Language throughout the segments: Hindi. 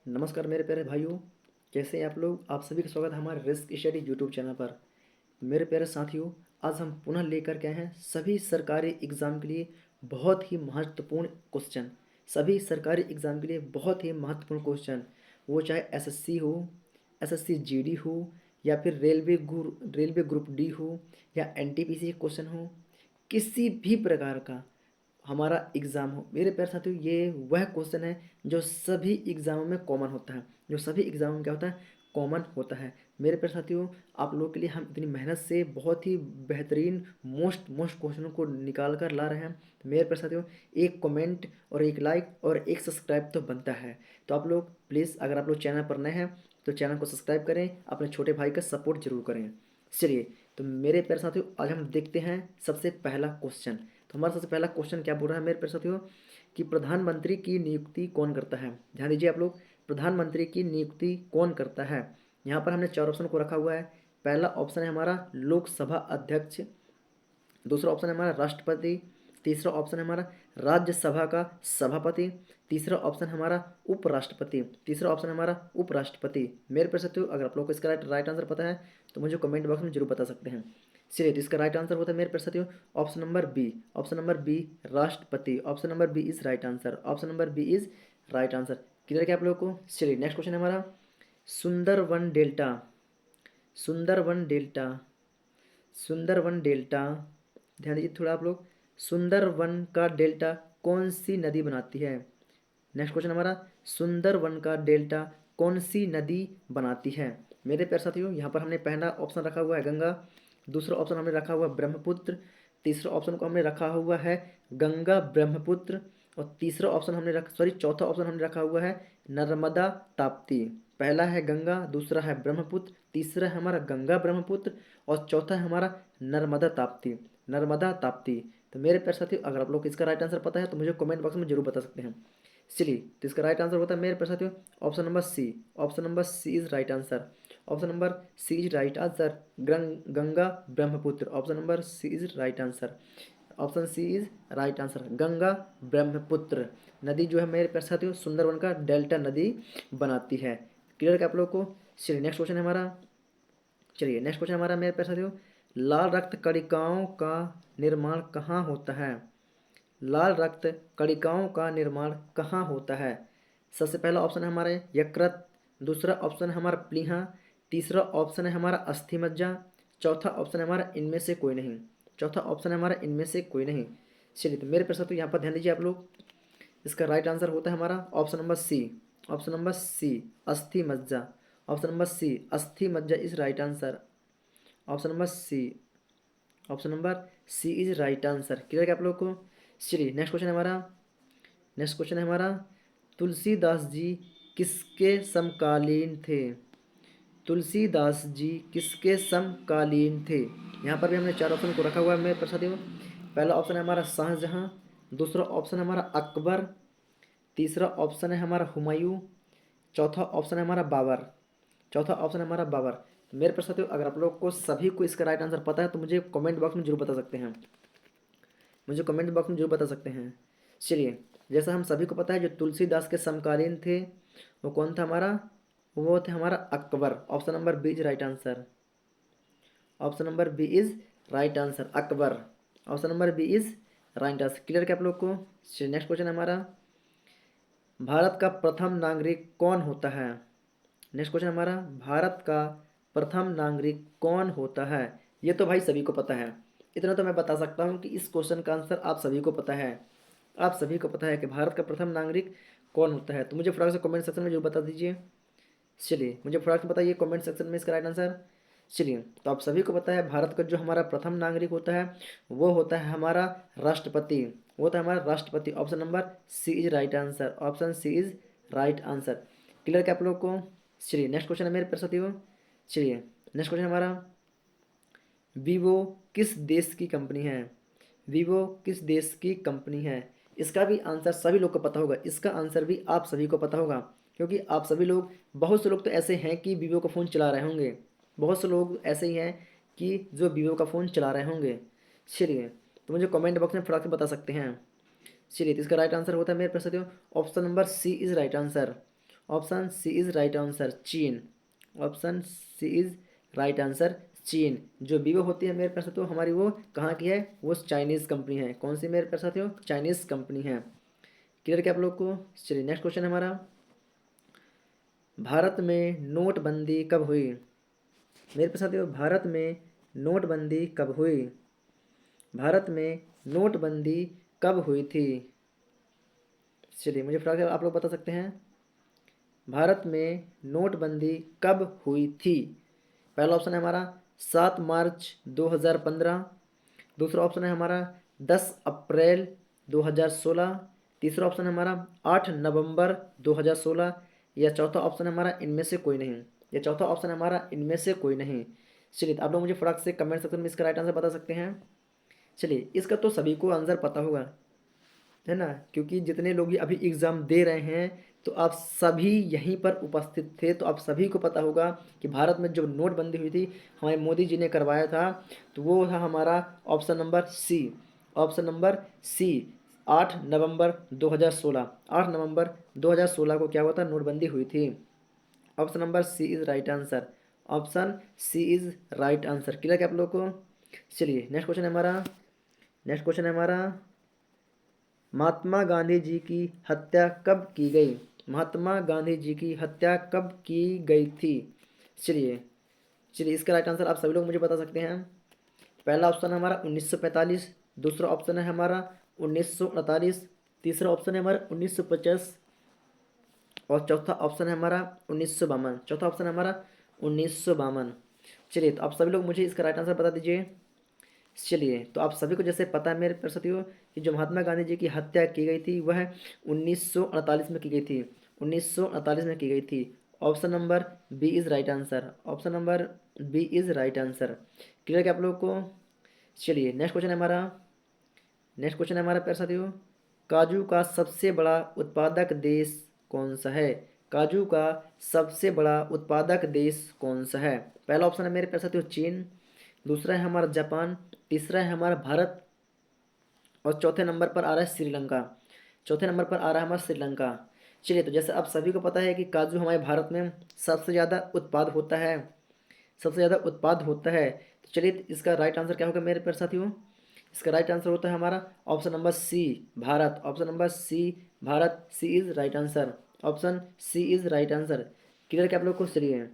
नमस्कार मेरे प्यारे भाइयों। कैसे हैं आप लोग? आप सभी का स्वागत है हमारे रिस्क स्टडी यूट्यूब चैनल पर। मेरे प्यारे साथियों, आज हम पुनः लेकर के आए हैं सभी सरकारी एग्ज़ाम के लिए बहुत ही महत्वपूर्ण क्वेश्चन। सभी सरकारी एग्ज़ाम के लिए बहुत ही महत्वपूर्ण क्वेश्चन, वो चाहे एसएससी हो, एसएससी जीडी हो, या फिर रेलवे ग्रुप डी हो, या एनटीपीसी क्वेश्चन हो, किसी भी प्रकार का हमारा एग्ज़ाम हो। मेरे प्यारे साथियों, ये वह क्वेश्चन है जो सभी एग्ज़ामों में कॉमन होता है, जो सभी एग्ज़ामों में क्या होता है, कॉमन होता है। मेरे प्यारे साथियों, आप लोगों के लिए हम इतनी मेहनत से बहुत ही बेहतरीन मोस्ट मोस्ट क्वेश्चनों को निकाल कर ला रहे हैं। तो मेरे प्यारे साथियों, एक कमेंट और एक लाइक और एक सब्सक्राइब तो बनता है। तो आप लोग प्लीज़, अगर आप लोग चैनल पर नए हैं तो चैनल को सब्सक्राइब करें, अपने छोटे भाई का सपोर्ट जरूर करें। चलिए, तो मेरे प्यारे साथियों, आज हम देखते हैं सबसे पहला क्वेश्चन। तो हमारा सबसे पहला क्वेश्चन क्या बोल रहा है मेरे प्यारे साथियों, कि प्रधानमंत्री की नियुक्ति कौन करता है। ध्यान दीजिए आप लोग, प्रधानमंत्री की नियुक्ति कौन करता है। यहाँ पर हमने चार ऑप्शन को रखा हुआ है। पहला ऑप्शन है हमारा लोकसभा अध्यक्ष, दूसरा ऑप्शन है हमारा राष्ट्रपति, तीसरा ऑप्शन है हमारा राज्यसभा का सभापति, तीसरा ऑप्शन हमारा उपराष्ट्रपति, तीसरा ऑप्शन हमारा उपराष्ट्रपति। मेरे प्यारे साथियों, अगर आप लोग को इसका राइट आंसर पता है तो मुझे कमेंट बॉक्स में जरूर बता सकते हैं। चलिए, तो इसका राइट आंसर होता है मेरे प्यारे साथियों option number B. Option number B राष्ट्रपति। Option number B is right answer. Option number B is right answer. Clear क्या आप लोगों को? चलिए, नेक्स्ट क्वेश्चन है हमारा Sundarban delta. Sundarban delta, Sundarban delta, ध्यान दीजिए थोड़ा आप लोग। सुंदरवन का डेल्टा कौन सी नदी बनाती है? नेक्स्ट क्वेश्चन हमारा, सुंदरवन का डेल्टा कौन सी नदी बनाती है। मेरे प्यारे साथियों, यहाँ पर हमने पहला ऑप्शन रखा हुआ है गंगा, दूसरा ऑप्शन हमने रखा हुआ है ब्रह्मपुत्र, तीसरा ऑप्शन को हमने रखा हुआ है गंगा ब्रह्मपुत्र, और तीसरा ऑप्शन हमने चौथा ऑप्शन हमने रखा हुआ है नर्मदा ताप्ती। पहला है गंगा, दूसरा है ब्रह्मपुत्र, तीसरा है हमारा गंगा ब्रह्मपुत्र, और चौथा है हमारा नर्मदा ताप्ती। नर्मदा ताप्ती। तो मेरे प्यारे साथियों, अगर आप लोग को इसका राइट आंसर पता है तो मुझे कमेंट बॉक्स में जरूर बता सकते हैं। चलिए, तो इसका राइट आंसर होता है मेरे प्यारे साथियों option number C. Option number C is right answer. Option number C is right answer, Ganga Brahmaputra. Option number C is right answer. Option C is right answer, Ganga Brahmaputra नदी जो है मेरे प्यारे साथियों सुंदरवन का डेल्टा नदी बनाती है। क्लियर क्या आप लोग को? चलिए, नेक्स्ट क्वेश्चन है हमारा। चलिए, नेक्स्ट क्वेश्चन हमारा मेरे प्यारे साथियों, लाल रक्त कणिकाओं का निर्माण कहाँ होता है। लाल रक्त कणिकाओं का निर्माण कहाँ होता है? सबसे पहला ऑप्शन है हमारे यकृत, दूसरा ऑप्शन है हमारा प्लीहा, तीसरा ऑप्शन है हमारा अस्थि मज्जा, चौथा ऑप्शन है हमारा इनमें से कोई नहीं। चौथा ऑप्शन है हमारा इनमें से कोई नहीं। चलिए, तो मेरे प्रश्न तो यहाँ पर ध्यान दीजिए आप लोग, इसका राइट आंसर होता है हमारा option number C. Option number C अस्थि मज्जा। ऑप्शन नंबर सी अस्थि मज्जा is right answer. Option number C, option number C is right answer. Clear है आप लोग को? चलिए, नेक्स्ट क्वेश्चन है हमारा। नेक्स्ट क्वेश्चन है हमारा, तुलसीदास जी किसके समकालीन थे। तुलसीदास जी किसके समकालीन थे? यहाँ पर भी हमने चार ऑप्शन को रखा हुआ है मेरे प्रसाद। पहला ऑप्शन है हमारा शाहजहां, दूसरा ऑप्शन है हमारा अकबर, तीसरा ऑप्शन है हमारा हुमायूं, चौथा ऑप्शन है हमारा बाबर। चौथा ऑप्शन है हमारा बाबर। तो मेरे प्रश्न साथियों, अगर आप लोग को सभी को इसका राइट आंसर पता है तो मुझे कमेंट बॉक्स में जरूर बता सकते हैं। मुझे कमेंट बॉक्स में जरूर बता सकते हैं। चलिए, जैसा हम सभी को पता है जो तुलसीदास के समकालीन थे वो कौन था हमारा, वो थे हमारा Akbar. Option number B is right answer. Option number B is right answer, Akbar. Option number B is right answer. Clear क्या आप लोग को? चलिए, नेक्स्ट क्वेश्चन है हमारा, भारत का प्रथम नागरिक कौन होता है। नेक्स्ट क्वेश्चन हमारा, भारत का प्रथम नागरिक कौन होता है। ये तो भाई सभी को पता है। इतना तो मैं बता सकता हूँ कि इस क्वेश्चन का आंसर आप सभी को पता है। आप सभी को पता है कि भारत का प्रथम नागरिक कौन होता है। तो मुझे फटाक से कमेंट सेक्शन में जरूर बता दीजिए। चलिए, मुझे फटाक से बताइए कमेंट सेक्शन में इसका राइट आंसर। चलिए, तो आप सभी को पता है भारत का जो हमारा प्रथम नागरिक होता है वो होता है हमारा राष्ट्रपति। वो होता है हमारा राष्ट्रपति। Option number C is right answer. Option C is right answer. Clear क्या आप लोग को? चलिए, नेक्स्ट क्वेश्चन है मेरे प्रश्न साथियों। चलिए, नेक्स्ट क्वेश्चन हमारा, वीवो किस देश की कंपनी है। वीवो किस देश की कंपनी है? इसका भी आंसर सभी लोग को पता होगा। इसका आंसर भी आप सभी को पता होगा, क्योंकि आप सभी लोग, बहुत से लोग तो ऐसे हैं कि वीवो का फ़ोन चला रहे होंगे। बहुत से लोग ऐसे ही हैं कि जो वीवो का फ़ोन चला रहे होंगे। चलिए, तो मुझे कमेंट बॉक्स में फटाक से बता सकते हैं। चलिए, तो इसका राइट आंसर होता है मेरे प्रश्न साथियों option number C is right answer. Option C is right answer चीन। Option C is right answer चीन। जो वीवो होती है मेरे प्यारे साथियों हमारी, वो कहाँ की है? वो चाइनीज़ कंपनी है। कौन सी मेरे प्यारे साथियों? चाइनीज़ कंपनी है। क्लियर क्या आप लोग को? चलिए नेक्स्ट क्वेश्चन हमारा, भारत में नोटबंदी कब हुई? मेरे प्यारे साथियों भारत में नोटबंदी कब हुई? भारत में नोटबंदी कब हुई थी? चलिए मुझे फटाफट आप लोग बता सकते हैं, भारत में नोटबंदी कब हुई थी? पहला ऑप्शन है हमारा 7 मार्च 2015। दूसरा ऑप्शन है हमारा 10 अप्रैल 2016। तीसरा ऑप्शन है हमारा 8 नवंबर 2016। या चौथा ऑप्शन है हमारा इनमें से कोई नहीं। या चौथा ऑप्शन है हमारा इनमें से कोई नहीं। चलिए तो आप लोग मुझे फटाक से कमेंट सेक्शन में इसका राइट आंसर बता सकते हैं। चलिए इसका तो सभी को आंसर पता होगा, है ना, क्योंकि जितने लोग ये अभी एग्ज़ाम दे रहे हैं तो आप सभी यहीं पर उपस्थित थे, तो आप सभी को पता होगा कि भारत में जो नोटबंदी हुई थी हमारे मोदी जी ने करवाया था, तो वो था हमारा option number C. Option number C 8 नवंबर 2016। 8 नवंबर 2016 को क्या हुआ था? नोटबंदी हुई थी। Option number C is right answer. Option C is right answer. Clear क्या आप लोग को? चलिए नेक्स्ट क्वेश्चन है हमारा, नेक्स्ट क्वेश्चन है हमारा, महात्मा गांधी जी की हत्या कब की गई? महात्मा गांधी जी की हत्या कब की गई थी? चलिए, चलिए इसका राइट आंसर आप सभी लोग मुझे बता सकते हैं। पहला ऑप्शन है हमारा 1945। दूसरा ऑप्शन है हमारा 1948। तीसरा ऑप्शन है हमारा 1950। और चौथा ऑप्शन है हमारा 1952। चौथा ऑप्शन है हमारा 1952। चलिए तो आप सभी लोग मुझे इसका राइट आंसर बता दीजिए। चलिए तो आप सभी को जैसे पता है मेरे प्यारे साथियों कि जो महात्मा गांधी जी की हत्या की गई थी वह 1948 में की गई थी। 1948 में की गई थी। Option number B is right answer. Option number B is right answer. Clear क्या आप लोगों को? चलिए नेक्स्ट क्वेश्चन है हमारा, नेक्स्ट क्वेश्चन है हमारा प्यारे साथियों, काजू का सबसे बड़ा उत्पादक देश कौन सा है? काजू का सबसे बड़ा उत्पादक देश कौन सा है? पहला ऑप्शन है मेरे प्यारे साथियों चीन। दूसरा है हमारा जापान। तीसरा है हमारा भारत। और चौथे नंबर पर आ रहा है श्रीलंका। चौथे नंबर पर आ रहा है हमारा श्रीलंका। चलिए तो जैसे आप सभी को पता है कि काजू हमारे भारत में सबसे ज़्यादा उत्पाद होता है, सबसे ज़्यादा उत्पाद होता है। तो चलिए इसका राइट आंसर क्या होगा मेरे प्यारे साथियों? इसका राइट आंसर होता है हमारा option number C Bharat. Option number C Bharat. C is right answer. Option C is right answer. Clear क्या आप लोग को? चलिए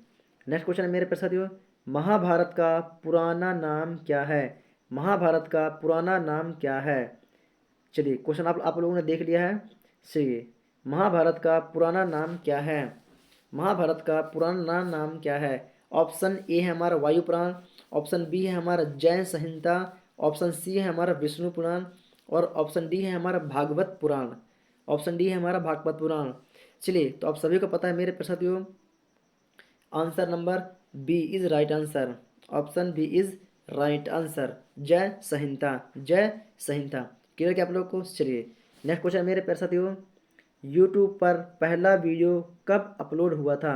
नेक्स्ट क्वेश्चन है मेरे प्यारे साथियों, महाभारत का पुराना नाम क्या है? महाभारत का पुराना नाम क्या है? चलिए क्वेश्चन आप लोगों ने देख लिया है। चलिए महाभारत का पुराना नाम क्या है? महाभारत का पुराना नाम क्या है? ऑप्शन ए है हमारा वायु पुराण। ऑप्शन बी है हमारा जैन संहिता। ऑप्शन सी है हमारा विष्णु पुराण। और ऑप्शन डी है हमारा भागवत पुराण। ऑप्शन डी है हमारा भागवत पुराण। चलिए तो आप सभी को पता है मेरे प्यारे साथियों, answer number B is right answer. Option B is right answer, Jai Samhita. जय संहिता। क्लियर क्या आप लोग को? चलिए नेक्स्ट क्वेश्चन मेरे प्यारे साथियों, यूट्यूब पर पहला वीडियो कब अपलोड हुआ था?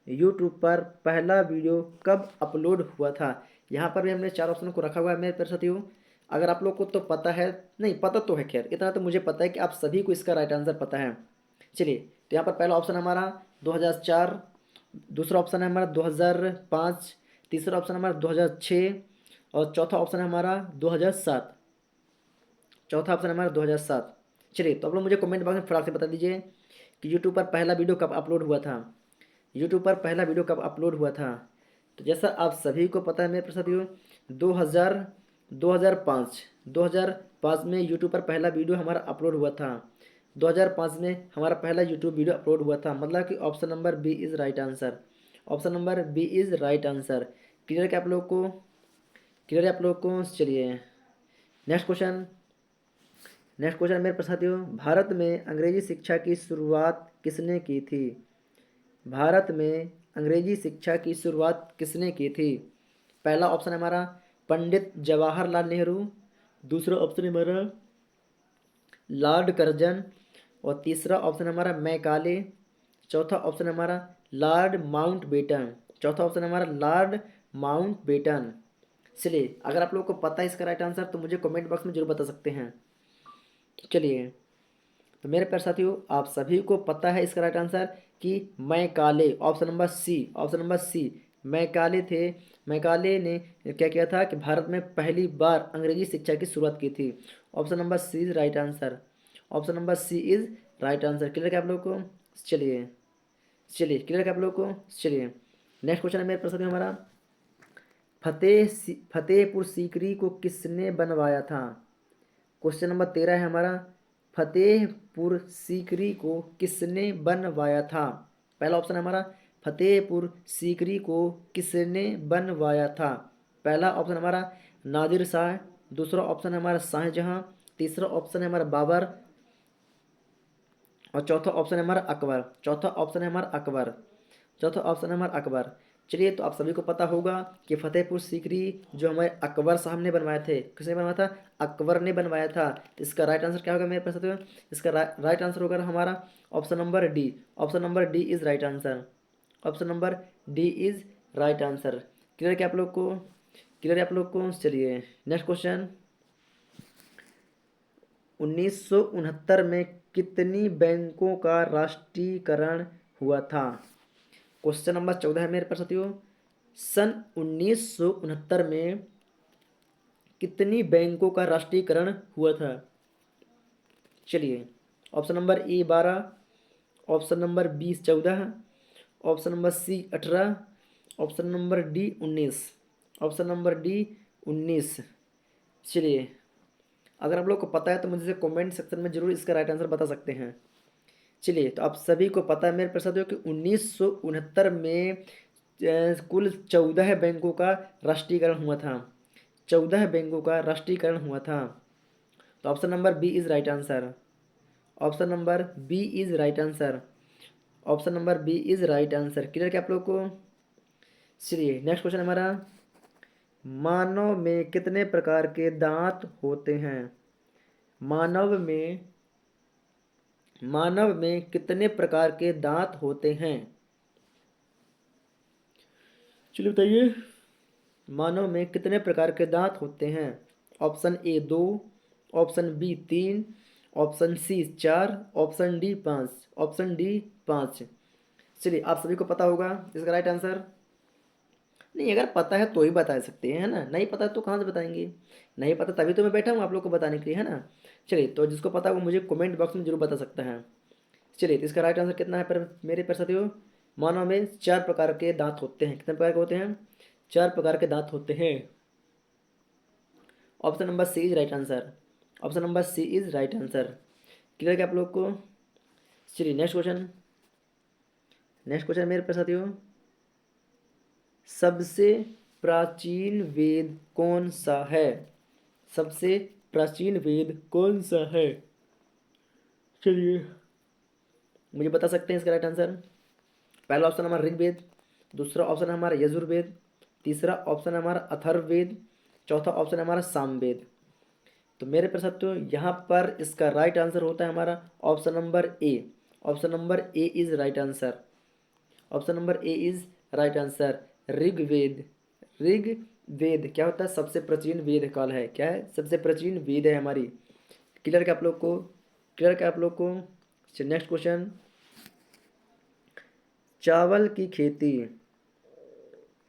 यूट्यूब पर पहला वीडियो कब अपलोड हुआ था? यहाँ पर भी हमने चार ऑप्शन को रखा हुआ है मेरे प्यारे साथियों। अगर आप लोग को तो पता है, नहीं पता तो है, खैर इतना तो मुझे पता है कि आप सभी को इसका राइट आंसर पता है। चलिए तो यहाँ पर पहला ऑप्शन हमारा 2004। दूसरा ऑप्शन है हमारा 2005। तीसरा ऑप्शन हमारा 2006। और चौथा ऑप्शन है हमारा 2007। चौथा ऑप्शन है हमारा 2007। चलिए तो आप लोग मुझे कमेंट बॉक्स में फटाक से बता दीजिए कि यूट्यूब पर पहला वीडियो कब अपलोड हुआ था? यूट्यूब पर पहला वीडियो कब अपलोड हुआ था? तो जैसा आप सभी को पता है मेरे साथियों, 2000 2005 2005 में यूट्यूब पर पहला वीडियो हमारा अपलोड हुआ था। 2005 में हमारा पहला यूट्यूब वीडियो अपलोड हुआ था, मतलब कि option number B is right answer. Option number B is right answer. Clear क्या आप लोग को? क्लियर है आप लोग को? चलिए नेक्स्ट क्वेश्चन, नेक्स्ट क्वेश्चन मेरे साथियों, भारत में अंग्रेजी शिक्षा की शुरुआत किसने की थी? भारत में अंग्रेजी शिक्षा की शुरुआत किसने की थी? पहला ऑप्शन है हमारा पंडित जवाहरलाल नेहरू। दूसरा ऑप्शन है हमारा लॉर्ड कर्जन। और तीसरा ऑप्शन है हमारा मैकाले। चौथा ऑप्शन है हमारा लॉर्ड माउंटबेटन। चौथा ऑप्शन है हमारा लॉर्ड माउंटबेटन। चलिए अगर आप लोगों को पता है इसका राइट आंसर तो मुझे कमेंट बॉक्स में जरूर बता सकते हैं। चलिए तो मेरे प्यारे साथियों, आप सभी को पता है इसका राइट आंसर कि Macaulay, option number C Macaulay थे। मैकाले ने क्या किया था कि भारत में पहली बार अंग्रेजी शिक्षा की शुरुआत की थी। Option number C is right answer. Option number C is right answer. Clear क्या आप लोग को? चलिए चलिए क्लियर क्या आप लोग को? चलिए नेक्स्ट क्वेश्चन है मेरे पास अभी हमारा, फतेहपुर सीकरी को किसने बनवाया था? क्वेश्चन नंबर 13 है हमारा, फतेहपुर सीकरी को किसने बनवाया था? पहला ऑप्शन है हमारा, फतेहपुर सीकरी को किसने बनवाया था? पहला ऑप्शन हमारा नादिर शाह, दूसरा ऑप्शन है हमारा शाहजहां, तीसरा ऑप्शन है हमारा बाबर, और चौथा ऑप्शन है हमारा अकबर। चौथा ऑप्शन है हमारा अकबर। चलिए, तो आप सभी को पता होगा कि फतेहपुर सीकरी जो हमारे अकबर साहब ने बनवाए थे, किसने बनवाया था? अकबर ने बनवाया था। तो इसका राइट आंसर क्या होगा मेरे पास? इसका राइट आंसर होगा हमारा option number D. Option number D is right answer. Option number D is right answer. Clear क्या आप लोग को? क्लियर है आप लोग को? चलिए नेक्स्ट क्वेश्चन, 1969 में कितनी बैंकों का राष्ट्रीयकरण हुआ था? क्वेश्चन नंबर 14 है मेरे पास साथियों, सन 1969 में कितनी बैंकों का राष्ट्रीयकरण हुआ था? चलिए, option number A 12, option number B 14, option number C 18, option number D 19। Option number D 19। चलिए, अगर आप लोग को पता है तो मुझे कमेंट सेक्शन में जरूर इसका राइट आंसर बता सकते हैं। चलिए, तो आप सभी को पता है मेरे प्रसाद कि 1969 में कुल 14 बैंकों का राष्ट्रीयकरण हुआ था। 14 बैंकों का राष्ट्रीयकरण हुआ था। तो option number B is right answer. Option number B is right answer. Option number B is right answer. Clear क्या आप लोग को? चलिए नेक्स्ट क्वेश्चन हमारा, मानव में कितने प्रकार के दांत होते हैं? मानव में कितने प्रकार के दांत होते हैं? चलिए बताइए, मानव में कितने प्रकार के दांत होते हैं? Option A 2, option B 3, option C 4, option D 5। Option D 5। चलिए, आप सभी को पता होगा इसका राइट आंसर। नहीं, अगर पता है तो ही बता सकते हैं, है ना? नहीं पता तो कहाँ से बताएंगे? नहीं पता तभी तो मैं बैठा हूँ आप लोग को बताने के लिए, है ना? चलिए, तो जिसको पता है वो मुझे कमेंट बॉक्स में जरूर बता सकता है। चलिए, तो इसका राइट आंसर कितना है पर मेरे पर साथियों? मानव में 4 प्रकार के दांत होते हैं। कितने प्रकार के होते हैं? 4 प्रकार के दांत होते हैं। Option number C is right answer. Option number C is right answer. Clear क्या आप लोग को? चलिए नेक्स्ट क्वेश्चन। नेक्स्ट क्वेश्चन मेरे पास साथियों, सबसे प्राचीन वेद कौन सा है? सबसे प्राचीन वेद कौन सा है? चलिए, मुझे बता सकते हैं इसका राइट आंसर। पहला ऑप्शन हमारा ऋग्वेद, दूसरा ऑप्शन है हमारा यजुर्वेद, तीसरा ऑप्शन है हमारा अथर्ववेद, चौथा ऑप्शन है हमारा सामवेद। तो मेरे प्रसाद तो यहाँ पर इसका राइट आंसर होता है हमारा option number A. Option number A is right answer. Option number A is right answer. Rigveda. Rigveda क्या होता है? सबसे प्राचीन वेद काल है। क्या है? सबसे प्राचीन वेद है हमारी। क्लियर क्या आप लोग को? क्लियर क्या आप लोग को? नेक्स्ट क्वेश्चन, चावल की खेती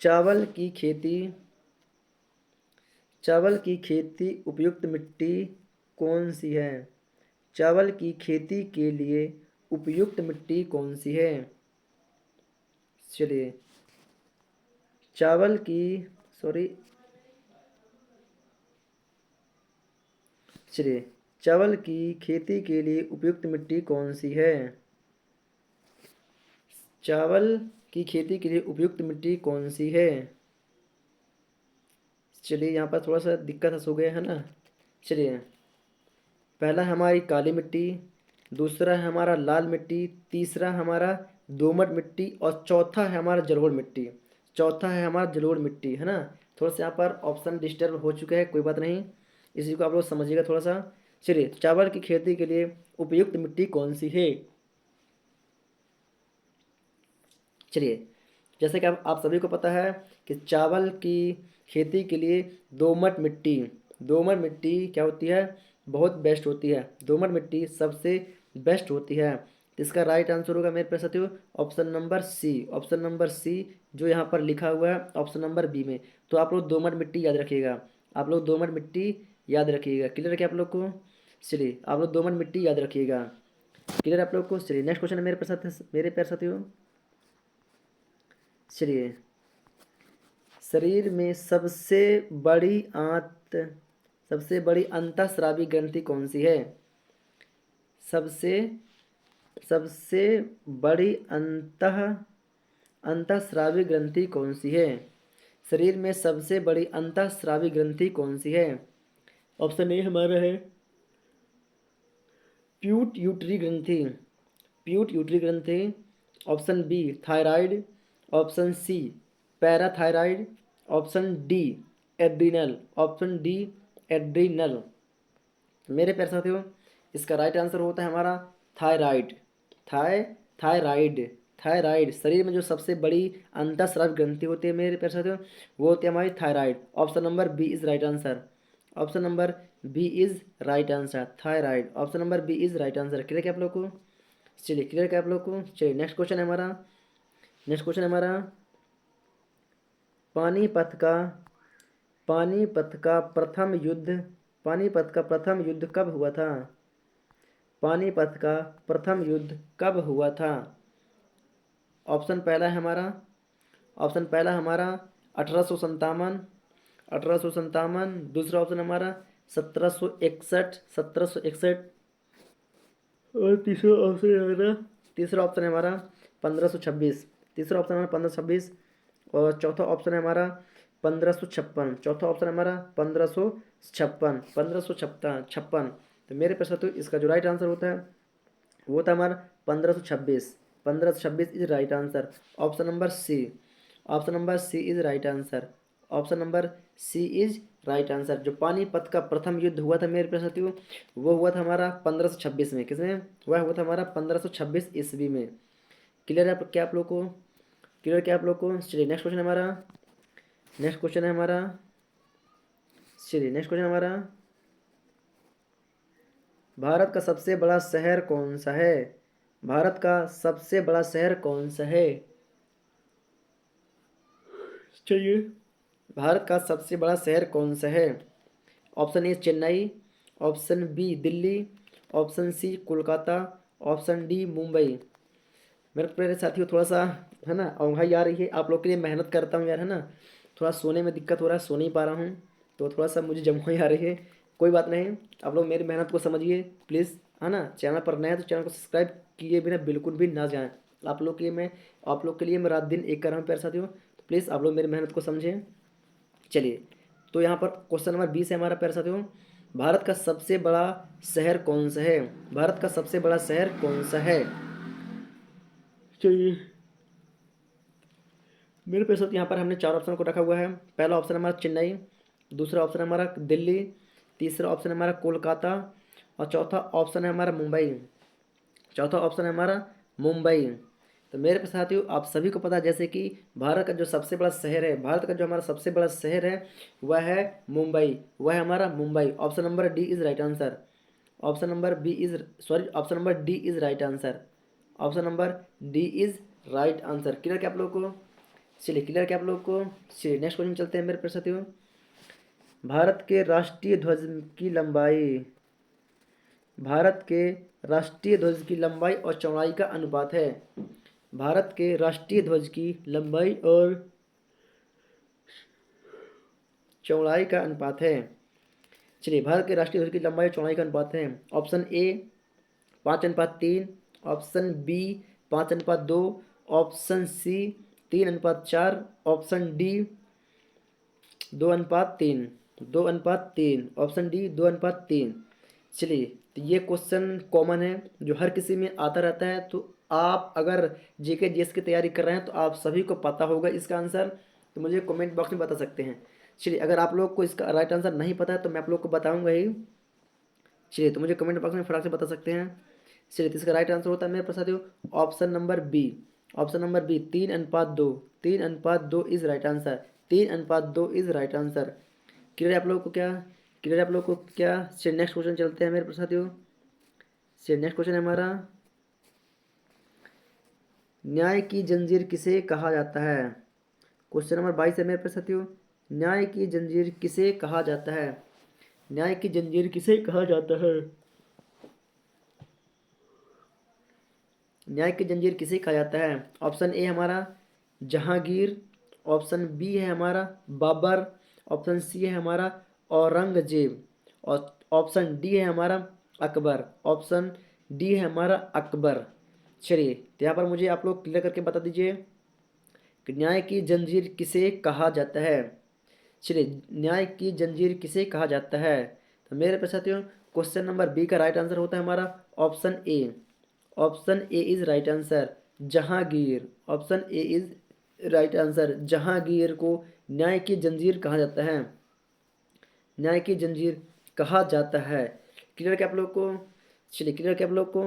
चावल की खेती चावल की खेती उपयुक्त मिट्टी कौन सी है? चावल की खेती के लिए उपयुक्त मिट्टी कौन सी है? चलिए, चावल की सॉरी चलिए, चावल की खेती के लिए उपयुक्त मिट्टी कौन सी है? चावल की खेती के लिए उपयुक्त मिट्टी कौन सी है? चलिए, यहाँ पर थोड़ा सा दिक्कत हो गया है ना। चलिए, पहला हमारी काली मिट्टी, दूसरा है हमारा लाल मिट्टी, तीसरा हमारा दोमट मिट्टी, और चौथा है हमारा जलोढ़ मिट्टी। चौथा है हमारा जलोढ़ मिट्टी, है ना? थोड़ा सा यहाँ पर ऑप्शन डिस्टर्ब हो चुका है, कोई बात नहीं, इसी को आप लोग समझिएगा थोड़ा सा। चलिए, चावल की खेती के लिए उपयुक्त मिट्टी कौन सी है? चलिए, जैसे कि आप सभी को पता है कि चावल की खेती के लिए दोमट मिट्टी क्या होती है? बहुत बेस्ट होती है। दोमट मिट्टी सबसे बेस्ट होती है। तो इसका राइट आंसर होगा मेरे प्यारे साथियों option number C. Option number C जो यहाँ पर लिखा हुआ है ऑप्शन नंबर बी में। तो आप लोग दोमट मिट्टी याद रखिएगा, आप लोग दोमट मिट्टी याद रखिएगा। क्लियर है क्या आप लोग को? चलिए आप लोग दोमट मिट्टी याद रखिएगा। क्लियर आप लोग को? चलिए नेक्स्ट क्वेश्चन है मेरे प्यारे साथियों। चलिए, शरीर में सबसे बड़ी अंतःस्रावी ग्रंथि कौन सी है? सबसे सबसे बड़ी अंतःस्रावी ग्रंथि कौन सी है? शरीर में सबसे बड़ी अंतःस्रावी ग्रंथि कौन सी है? ऑप्शन ए हमारा है प्यूटयूटरी ग्रंथि, प्यूटयूटरी ग्रंथि। Option B thyroid. Option C parathyroid. Option D adrenal. Option D adrenal. मेरे प्यारे साथियों, इसका राइट आंसर होता है हमारा थायराइड। थायराइड। थायराइड शरीर में जो सबसे बड़ी अंतःस्रावी ग्रंथि होती है मेरे प्यारे साथियों, वो होती है हमारी thyroid. Option number B is right answer. Option number B is right answer, thyroid. Option number B is right answer. Clear क्या आप लोग को? चलिए क्लियर क्या आप लोग को? चलिए नेक्स्ट क्वेश्चन है हमारा। नेक्स्ट क्वेश्चन है हमारा पानीपत का पानीपत का प्रथम युद्ध पानीपत का प्रथम युद्ध कब हुआ था? पानीपत का प्रथम युद्ध कब हुआ था? ऑप्शन पहला है हमारा ऑप्शन पहला हमारा 1857। 1857। दूसरा ऑप्शन हमारा 1761। और तीसरा ऑप्शन है हमारा 1526। तीसरा ऑप्शन हमारा 1526। और चौथा ऑप्शन है हमारा 1556। चौथा ऑप्शन है हमारा 1556। 1556। तो मेरे प्रश्न तो इसका जो राइट आंसर होता है वो होता है हमारा 1526। 1526 is right answer. Option number C. Option number C is right answer. Option number C is right answer. जो पानीपत का प्रथम युद्ध हुआ था मेरे प्यारे साथियों, वो हुआ था हमारा 1526 में। किसमें? वह हुआ था हमारा 1526 ईस्वी में। क्लियर है क्या आप लोग को? क्लियर क्या आप लोग को? चलिए नेक्स्ट क्वेश्चन हमारा। नेक्स्ट क्वेश्चन है हमारा चलिए नेक्स्ट क्वेश्चन हमारा भारत का सबसे बड़ा शहर कौन सा है? भारत का सबसे बड़ा शहर कौन सा है? चाहिए भारत का सबसे बड़ा शहर कौन सा है? Option A Chennai. Option B Delhi. Option C Kolkata. Option D Mumbai. मेरे प्यारे साथियों, थोड़ा सा है ना औंधाई आ रही है, आप लोग के लिए मेहनत करता हूँ यार, है ना। थोड़ा सोने में दिक्कत हो रहा है, सो नहीं पा रहा हूँ, तो थोड़ा सा मुझे जमुई आ रही है। कोई बात नहीं, आप लोग मेरी मेहनत को समझिए प्लीज़, है ना। चैनल पर नए हैं तो चैनल को सब्सक्राइब किए बिना बिल्कुल भी ना जाएँ। आप लोग के लिए मैं रात दिन एक कर रहा हूँ प्यारे साथियों, तो प्लीज़ आप लोग मेरी मेहनत को समझें। चलिए, तो यहाँ पर क्वेश्चन नंबर 20 है हमारा प्यारे साथियों। भारत का सबसे बड़ा शहर कौन सा है? भारत का सबसे बड़ा शहर कौन सा है? चलिए, मेरे पे साथ यहाँ पर हमने चार ऑप्शन को रखा हुआ है। पहला ऑप्शन हमारा चेन्नई। दूसरा ऑप्शन हमारा दिल्ली। तीसरा ऑप्शन हमारा कोलकाता। और चौथा ऑप्शन है हमारा मुंबई। चौथा ऑप्शन है हमारा मुंबई। तो मेरे पे साथियों, आप सभी को पता है जैसे कि भारत का जो सबसे बड़ा शहर है, भारत का जो हमारा सबसे बड़ा शहर है वह है मुंबई। वह है हमारा Mumbai. Option number D is right answer. Option number B is sorry option number D is right answer. Option number D is right answer. Clear क्या आप लोग को? चलिए क्लियर क्या आप लोग को? चलिए नेक्स्ट क्वेश्चन चलते हैं मेरे प्यारे साथियों। भारत के राष्ट्रीय ध्वज की लंबाई भारत के राष्ट्रीय ध्वज की लंबाई और चौड़ाई का अनुपात है। भारत के राष्ट्रीय ध्वज की लंबाई और चौड़ाई का अनुपात है। चलिए, भारत के राष्ट्रीय ध्वज की लंबाई और चौड़ाई का अनुपात है। Option A 5:3। Option B 5:2। Option C 3:4। Option D 2:3। 2:3। Option D 2:3। चलिए, तो ये क्वेश्चन कॉमन है जो हर किसी में आता रहता है, तो आप अगर जीके जीएस की तैयारी कर रहे हैं तो आप सभी को पता होगा इसका आंसर, तो मुझे कमेंट बॉक्स में बता सकते हैं। चलिए, अगर आप लोग को इसका राइट आंसर नहीं पता है तो मैं आप लोग को बताऊंगा ही। चलिए, तो मुझे कमेंट बॉक्स में फटाक से बता सकते हैं। चलिए, तो इसका राइट आंसर होता है मेरे पास साथियों option number B. Option number B 3:2। 3:2 is right answer. 3:2 is right answer. Clear है आप लोग को क्या? क्लियर है आप लोग को क्या? चलिए नेक्स्ट क्वेश्चन चलते हैं मेरे पास साथियों। चलिए नेक्स्ट क्वेश्चन है हमारा न्याय की जंजीर किसे कहा जाता है? क्वेश्चन नंबर 22 है मेरे प्यारे साथियों। न्याय की जंजीर किसे कहा जाता है? न्याय की जंजीर किसे कहा जाता है? न्याय की जंजीर किसे कहा जाता है? ऑप्शन ए हमारा जहांगीर, ऑप्शन बी है हमारा बाबर, ऑप्शन सी है हमारा औरंगजेब और ऑप्शन डी है हमारा अकबर। ऑप्शन डी है हमारा अकबर। चलिए तो यहाँ पर मुझे आप लोग क्लियर करके बता दीजिए कि न्याय की जंजीर किसे कहा जाता है। चलिए न्याय की जंजीर किसे कहा जाता है? तो मेरे पे साथियों क्वेश्चन नंबर बी का राइट आंसर होता है हमारा option A. Option A is right answer Jahangir. Option A is right answer Jahangir को न्याय की जंजीर कहा जाता है। न्याय की जंजीर कहा जाता है। क्लियर क्या आप लोग को? चलिए क्लियर क्या आप लोग को?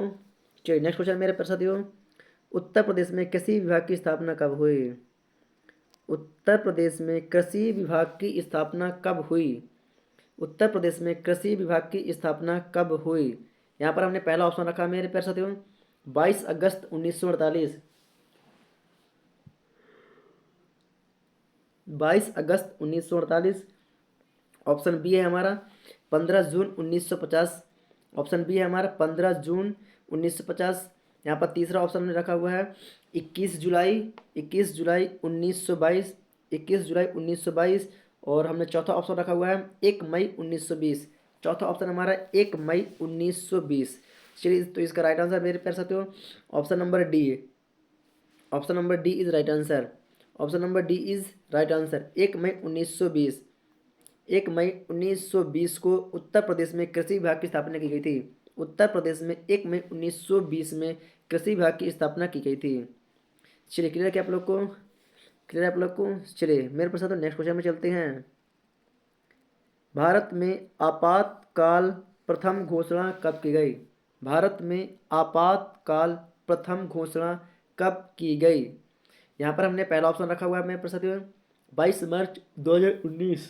चलिए नेक्स्ट क्वेश्चन मेरे साथियों। उत्तर प्रदेश में कृषि विभाग की स्थापना कब हुई? उत्तर प्रदेश में कृषि विभाग की स्थापना कब हुई? उत्तर प्रदेश में कृषि विभाग की स्थापना कब हुई? यहाँ पर हमने पहला ऑप्शन रखा मेरे प्यारे साथियों 22 अगस्त 1948। 22 अगस्त 1948। ऑप्शन बी है हमारा 15 जून 1950। ऑप्शन बी है हमारा 15 जून 1950। यहाँ पर तीसरा ऑप्शन हमने रखा हुआ है 21 जुलाई 21 जुलाई 1922। 21 जुलाई 1922। और हमने चौथा ऑप्शन रखा हुआ है 1 मई 1920। चौथा ऑप्शन हमारा 1 मई 1920। चलिए तो इसका राइट आंसर मेरे प्यारे साथियों option number D. Option number D is right answer. Option number D is right answer 1 मई 1920। 1 मई 1920 को उत्तर प्रदेश में कृषि विभाग की स्थापना की गई थी। उत्तर प्रदेश में 1 मई 1920 में कृषि विभाग की स्थापना की गई थी। चलिए क्लियर क्या आप लोग को? क्लियर आप लोग को? चलिए मेरे प्रसाद नेक्स्ट क्वेश्चन में चलते हैं। भारत में आपातकाल प्रथम घोषणा कब की गई? भारत में आपातकाल प्रथम घोषणा कब की गई? यहाँ पर हमने पहला ऑप्शन रखा हुआ है मेरे प्रसाद 22 मार्च 2019।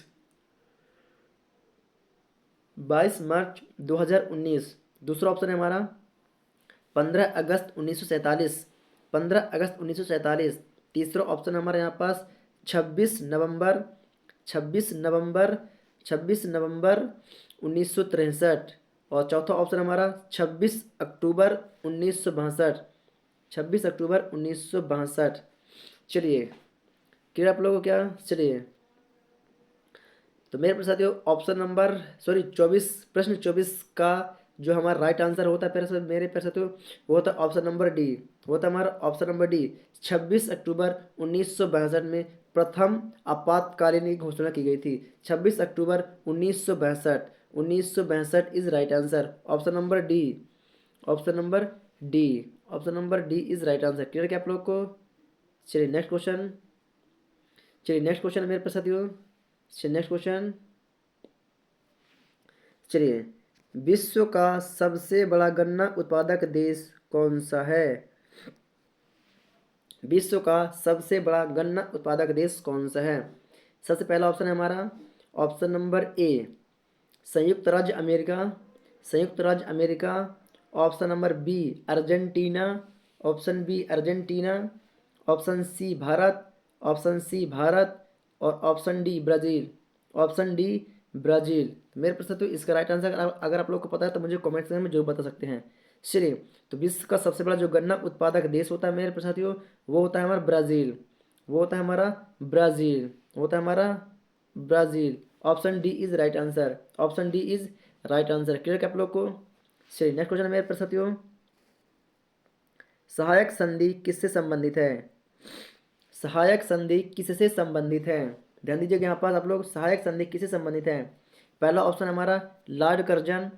22 मार्च 2019। दूसरा ऑप्शन है हमारा 15 अगस्त 1947। 15 अगस्त 1947। तीसरा ऑप्शन हमारे यहाँ पास 26 नवंबर 26 नवंबर 26 नवंबर 1963। और चौथा ऑप्शन हमारा 26 अक्टूबर 1962। 26 अक्टूबर 1962। चलिए क्लियर आप लोगों को क्या? चलिए तो मेरे पास साथियों ऑप्शन नंबर 24 प्रश्न 24 का जो हमारा राइट आंसर होता है मेरे पैर साथियों वो होता है ऑप्शन नंबर डी। होता है हमारा ऑप्शन नंबर डी 26 अक्टूबर 1962 में प्रथम आपातकालीन की घोषणा की गई थी। 26 अक्टूबर 1962। 1962 is right answer option number D. Option number D. Option number D is right answer. Clear क्या आप लोग को? चलिए नेक्स्ट क्वेश्चन। चलिए नेक्स्ट क्वेश्चन मेरे पास साथियों। चलिए नेक्स्ट क्वेश्चन। चलिए विश्व का सबसे बड़ा गन्ना उत्पादक देश कौन सा है? विश्व का सबसे बड़ा गन्ना उत्पादक देश कौन सा है? सबसे पहला ऑप्शन है हमारा ऑप्शन नंबर ए संयुक्त राज्य अमेरिका। संयुक्त राज्य America. Option number B Argentina. Option B Argentina. Option C Bharat. Option C Bharat. और option D Brazil. Option D Brazil. मेरे प्रश्न तो इसका राइट आंसर अगर आप लोग को पता है तो मुझे कमेंट सेक्शन में जरूर बता सकते हैं। चलिए तो विश्व का सबसे बड़ा जो गन्ना उत्पादक देश होता है मेरे साथियों वो होता है हमारा ब्राज़ील। वो होता है हमारा ब्राज़ील। होता है हमारा Brazil. Option D is right answer. Option D is right answer. Clear क्या आप लोग को? चलिए नेक्स्ट क्वेश्चन मेरे साथियों। सहायक संधि किससे संबंधित है? सहायक संधि किससे संबंधित है? ध्यान दीजिएगा यहाँ पास आप लोग सहायक संधि किससे संबंधित है? पहला ऑप्शन हमारा लॉर्ड कर्जन।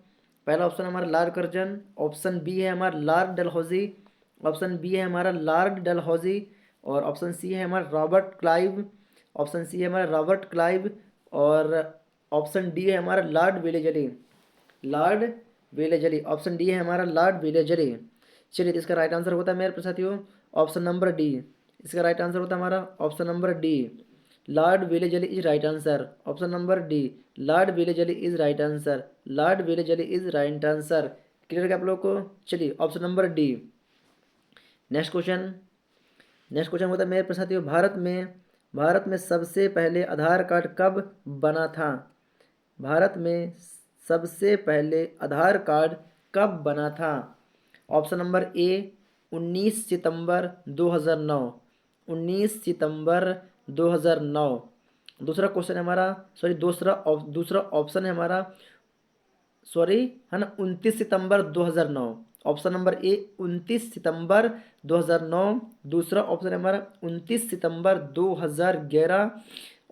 पहला ऑप्शन हमारा लॉर्ड कर्जन। ऑप्शन बी है हमारा लॉर्ड डलहौजी। ऑप्शन बी है हमारा लॉर्ड डलहौजी। और ऑप्शन सी है हमारा रॉबर्ट क्लाइव। ऑप्शन सी है हमारा रॉबर्ट क्लाइव। और ऑप्शन डी है हमारा Lord Wellesley. Lord Wellesley. Option D है हमारा लॉर्ड विलेजली। चलिए तो इसका राइट आंसर होता है मेरे साथियों ऑप्शन नंबर डी। इसका राइट आंसर होता है हमारा option number D Lord Wellesley is right answer. Option number D Lord Wellesley is right answer. Lord Wellesley is right answer. Clear क्या आप लोग को? चलिए option number D. Next question. Next question होता है मेरे प्यारे साथियों, भारत में सबसे पहले आधार कार्ड कब बना था? भारत में सबसे पहले आधार कार्ड कब बना था? ऑप्शन नंबर ए 19 सितंबर 2009, 19 सितंबर 2009। दूसरा क्वेश्चन है हमारा, सॉरी दूसरा ऑप्शन है हमारा, सॉरी, है ना, 29 सितंबर 2009। ऑप्शन नंबर ए 29 सितंबर 2009। दूसरा ऑप्शन है हमारा 29 सितंबर 2011।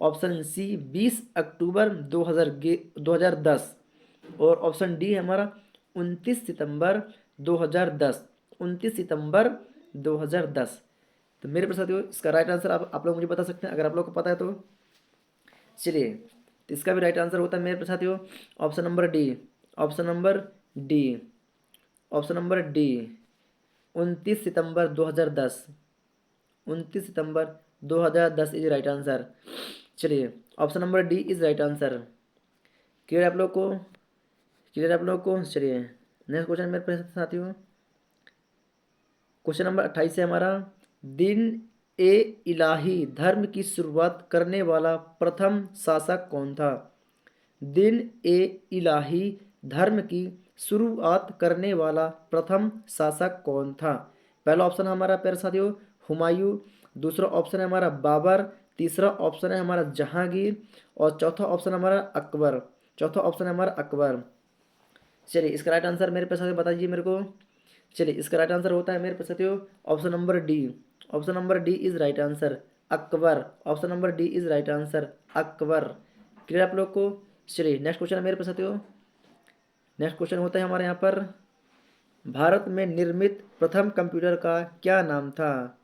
ऑप्शन सी 20 अक्टूबर 2010। और ऑप्शन डी है हमारा 29 सितंबर 2010, 29 सितंबर 2010। तो मेरे प्रसाद साथियों इसका राइट आंसर आप लोग मुझे बता सकते हैं, अगर आप लोग को पता है तो। चलिए, तो इसका भी राइट आंसर होता है मेरे प्रसाद साथियों option number D, option number D, option number D 29 सितंबर 2010, 29 सितंबर 2010 इज राइट आंसर। चलिए, option number D is right answer. Clear आप लोग को? क्लियर आप लोग को? चलिए नेक्स्ट क्वेश्चन मेरे पास साथियों, क्वेश्चन नंबर 28 है हमारा, दिन ए इलाही धर्म की शुरुआत करने वाला प्रथम शासक कौन था? दिन ए इलाही धर्म की शुरुआत करने वाला प्रथम शासक कौन था? पहला ऑप्शन है हमारा प्यारे साथियों हुमायूं, दूसरा ऑप्शन है हमारा बाबर, तीसरा ऑप्शन है हमारा जहांगीर, और चौथा ऑप्शन है हमारा अकबर। चौथा ऑप्शन है हमारा अकबर। चलिए इसका राइट आंसर मेरे पास बताइए मेरे को। चलिए इसका राइट आंसर होता है मेरे पास साथियों option number D, option number D is right answer, Akbar. Option number D is right answer, Akbar. Clear आप लोग को? चलिए नेक्स्ट क्वेश्चन है मेरे पास साथियों, नेक्स्ट क्वेश्चन होता है हमारे यहाँ पर, भारत में निर्मित प्रथम कंप्यूटर का क्या नाम था?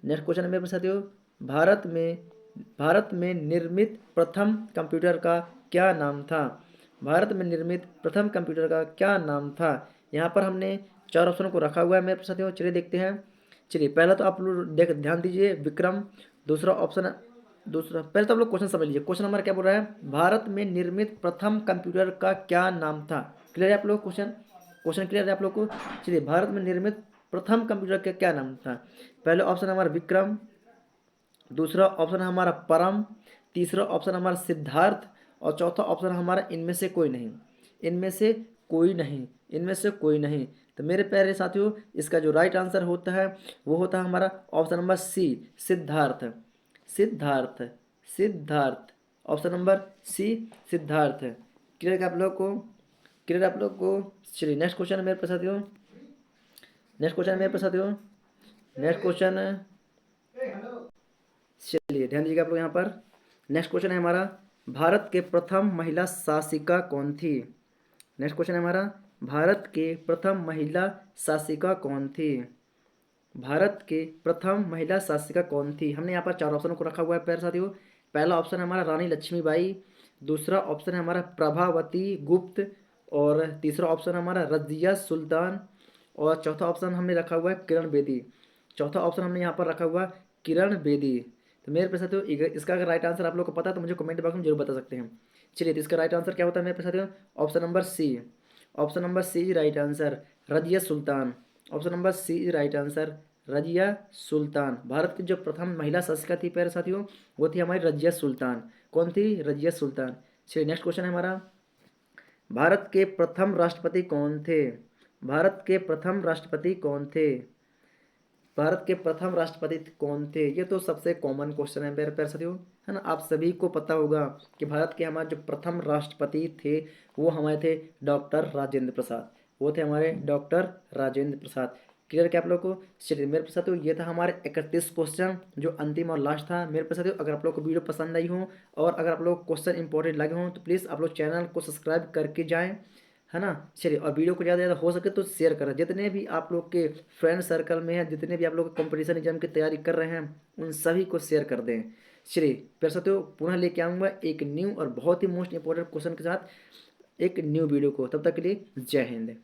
नेक्स्ट क्वेश्चन है मेरे पास साथियों, भारत में निर्मित प्रथम कंप्यूटर का क्या नाम था? भारत में निर्मित प्रथम कंप्यूटर का क्या नाम था? यहाँ पर हमने चार ऑप्शन को रखा हुआ है मेरे साथियों। चलिए देखते हैं। चलिए पहला तो आप लोग ध्यान दीजिए, विक्रम। दूसरा ऑप्शन, दूसरा पहले तो आप लोग क्वेश्चन समझ लीजिए। क्वेश्चन हमारा क्या बोल रहा है, भारत में निर्मित प्रथम कंप्यूटर का क्या नाम था? क्लियर है आप लोग? क्वेश्चन क्लियर है आप लोग को? चलिए, भारत में निर्मित प्रथम कंप्यूटर का क्या नाम था? पहले ऑप्शन हमारा विक्रम, दूसरा ऑप्शन है हमारा परम, तीसरा ऑप्शन हमारा सिद्धार्थ, और चौथा ऑप्शन हमारा इनमें से कोई नहीं, इनमें से कोई नहीं, इनमें से कोई नहीं। तो मेरे प्यारे साथियों इसका जो राइट आंसर होता है वो होता है हमारा option number C, Siddhartha, Siddhartha, Siddhartha. Option number C, Siddhartha. Clear है आप लोग को? क्लियर आप लोग को? चलिए नेक्स्ट क्वेश्चन है मेरे पास साथियों, नेक्स्ट क्वेश्चन है मेरे पास साथियों, नेक्स्ट क्वेश्चन। चलिए ध्यान दीजिएगा आप लोग यहाँ पर। नेक्स्ट क्वेश्चन है हमारा, भारत के प्रथम महिला शासिका कौन थी? नेक्स्ट क्वेश्चन है हमारा, भारत के प्रथम महिला शासिका कौन थी? भारत के प्रथम महिला शासिका कौन थी? हमने यहाँ पर चार ऑप्शन को रखा हुआ है प्यारे साथियों। पहला ऑप्शन है हमारा रानी लक्ष्मीबाई, दूसरा ऑप्शन है हमारा प्रभावती गुप्त, और तीसरा ऑप्शन है हमारा रजिया सुल्तान, और चौथा ऑप्शन हमने रखा हुआ है किरण बेदी। चौथा ऑप्शन हमने यहाँ पर रखा हुआ किरण बेदी। तो मेरे पे साथियों इसका अगर राइट आंसर आप लोग को पता है तो मुझे कमेंट बॉक्स में जरूर बता सकते हैं। चलिए तो इसका राइट आंसर क्या होता है मेरे पे साथियों, option number C, option number C is right answer, Razia Sultan. Option number C is right answer, Razia Sultan. Bharat की जो प्रथम महिला शासिका थी प्यारे साथियों वो थी हमारी रजिया सुल्तान। कौन थी? रजिया सुल्तान। चलिए नेक्स्ट क्वेश्चन है हमारा, भारत के प्रथम राष्ट्रपति कौन थे? भारत के प्रथम राष्ट्रपति कौन थे? भारत के प्रथम राष्ट्रपति कौन थे? ये तो सबसे कॉमन क्वेश्चन है मेरे प्यारे साथियों, है ना। आप सभी को पता होगा कि भारत के हमारे जो प्रथम राष्ट्रपति थे वो हमारे थे डॉक्टर राजेंद्र प्रसाद, वो थे हमारे डॉक्टर राजेंद्र प्रसाद। क्लियर क्या आप लोग को? चलिए मेरे पास साथियों ये था हमारे 31 क्वेश्चन जो अंतिम और लास्ट था मेरे पास साथियों। अगर आप लोग को वीडियो पसंद आई हो और अगर आप लोग क्वेश्चन इंपॉर्टेंट लगे हों तो प्लीज़ आप लोग चैनल को सब्सक्राइब करके जाएँ, है ना। चलिए, और वीडियो को ज़्यादा से ज़्यादा हो सके तो शेयर करें, जितने भी आप लोग के फ्रेंड सर्कल में हैं, जितने भी आप लोग कंपटीशन एग्जाम की तैयारी कर रहे हैं उन सभी को शेयर कर दें। चलिए फिर साथियों पुनः लेके आऊँगा एक न्यू और बहुत ही मोस्ट इंपॉर्टेंट क्वेश्चन के साथ एक न्यू वीडियो को। तब तक के लिए जय हिंद।